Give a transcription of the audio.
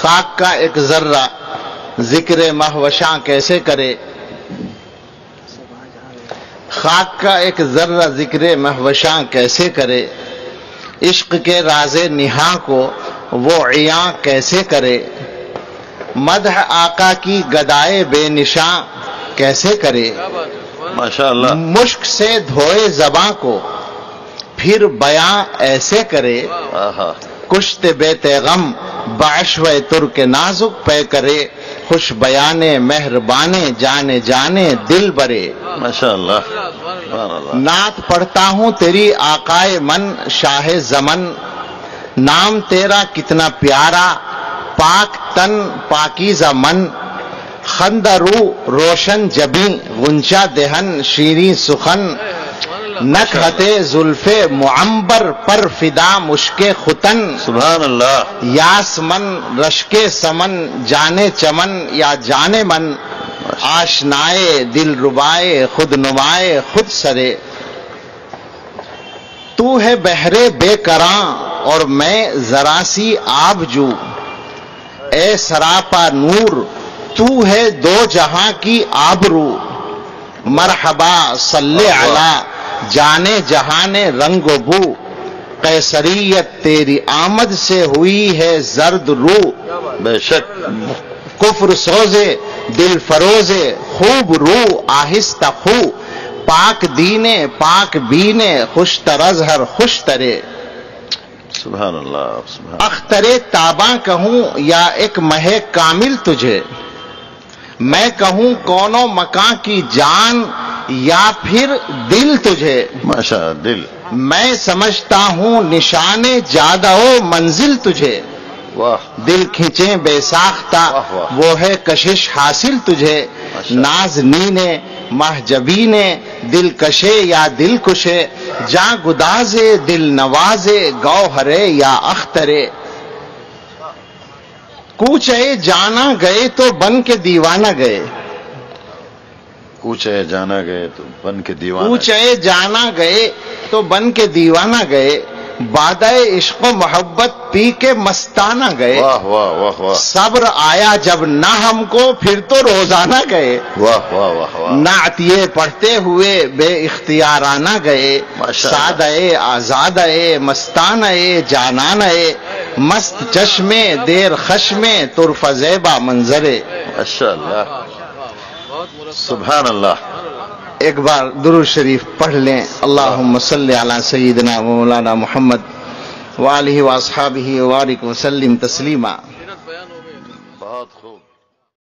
خاک کا ایک ذرہ ذکر مہوشاں کیسے کرے، خاک کا ایک ذرہ ذکر مہوشاں کیسے کرے، عشق کے راز نہاں کو وہ عیاں کیسے کرے، مدح آقا کی گدائے بے نشاں کیسے کرے، ماشاءاللہ، مشک سے دھوئے زباں کو پھر بیاں ایسے کرے، آہا، کشت بے تیغم بعشوہ ترک نازک پے کرے، خوش بیانے مہربانے جانے جانے دل برے، ماشاءاللہ، سبحان اللہ، نعت پڑھتا ہوں تیری آقائے من شاہ زمن، نام تیرا کتنا پیارا، پاک تن پاکیزہ من، خندہ رو روشن جبیں غنچہ دہن شیریں سخن، نکہت زلف معمبر پر فدا مشک ختن، سبحان اللہ، یاسمن رشک سمن جانے چمن یا جانے من، آشنائے دل ربائے خود نمائے خود سرے، تو ہے بحرے بے کراں اور میں ذرا سی آب جو، اے سراپا نور تو ہے دو جہاں کی آبرو، مرحبا صلی علی جانے جہان رنگ و بو، قیصریت تیری آمد سے ہوئی ہے زرد رو، بے شک، کفر سوزے دل فروزے خوب رو آہستہ خو، پاک دینے پاک بینے خوش ترظہر خوش ترے، سبحان اللہ، سبحان، اختر تاباں کہوں یا ایک مہ کامل تجھے، میں کہوں کونوں مکاں کی جان یا پھر دل تجھے، ماشاء دل، میں سمجھتا ہوں نشان جادہ و منزل تجھے، واہ، دل کھینچیں بے ساختہ واہ واہ، وہ ہے کشش حاصل تجھے، نازنینے محجبینے دل کشے یا دل کشے، جاں گدازے دل نوازے گوہرے یا اخترے، کوچے جانا گئے تو بن کے دیوانہ گئے، کوچے جانا گئے تو بن کے دیوانہ، کوچے جانا گئے تو بن کے دیوانہ گئے، بادہ عشق و محبت پی کے مستانہ گئے، واہ واہ واہ واہ، صبر آیا جب نہ ہم کو پھر تو روزانہ گئے، واہ واہ واہ واہ، نعتیے پڑھتے ہوئے بے اختیارانہ گئے، ماشاء اللہ، سادہ آزادہ مستانہ جانانہ مست چشمے دیر خشمے طرف زیبا منظرے، ماشاء اللہ، سبحان اللہ، ایک بار درود شریف پڑھ لیں، اللہم صلی علی سیدنا و مولانا محمد وآلہ واصحابہ وبارک وسلم تسلیما، بہت خوب۔